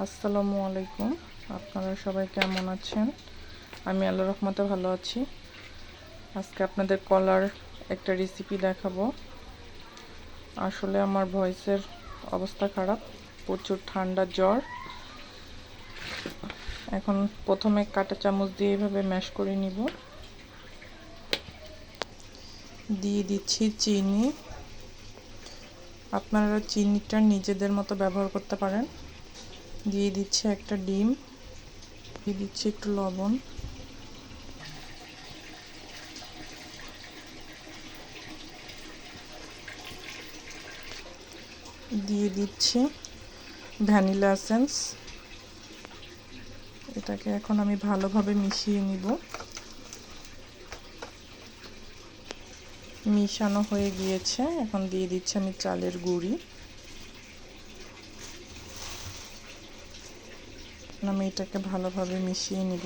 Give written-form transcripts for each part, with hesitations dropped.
আসসালামু আলাইকুম। আপনারা সবাই কেমন আছেন? আমি আল্লাহর রহমতে ভালো আছি। আজকে আপনাদের কলার একটা রেসিপি দেখাবো। আসলে আমার ভয়েসের অবস্থা খারাপ, প্রচুর ঠান্ডা জ্বর। এখন প্রথমে কাঁটা চামচ দিয়ে এভাবে ম্যাশ করে নিব। দিয়ে দিচ্ছি চিনি। আপনারা চিনিটা নিজেদের মতো ব্যবহার করতে পারেন। দিয়ে দিচ্ছি একটা ডিম, দিয়ে দিচ্ছি একটু লবণ, দিয়ে দিচ্ছি ভ্যানিলা এসেন্স। এটাকে এখন আমি ভালোভাবে মিশিয়ে নিব। মিশানো হয়ে গিয়েছে, এখন দিয়ে দিচ্ছি আমি চালের গুঁড়ি। আমি এটাকে ভালোভাবে মিশিয়ে নিব।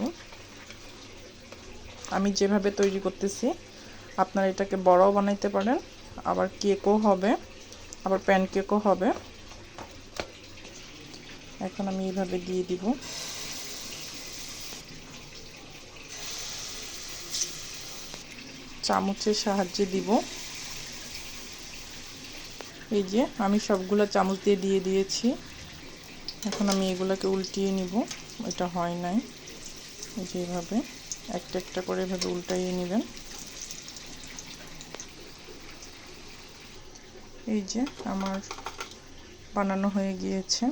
আমি যেভাবে তৈরি করতেছি আপনারা এটাকে বড়াও বানাইতে পারেন, আবার কেকও হবে, আবার প্যানকেকও হবে। এখন আমি এইভাবে দিয়ে দিব। চামচের সাহায্যে দিব। এই যে আমি সবগুলো চামচ দিয়ে দিয়েছি। এখন আমি এগুলোকে উল্টিয়ে নিব। এটা হয় নাই, যেভাবে একটা একটা করে এভাবে উল্টাইয়ে নেবেন। এই যে আমার বানানো হয়ে গিয়েছে।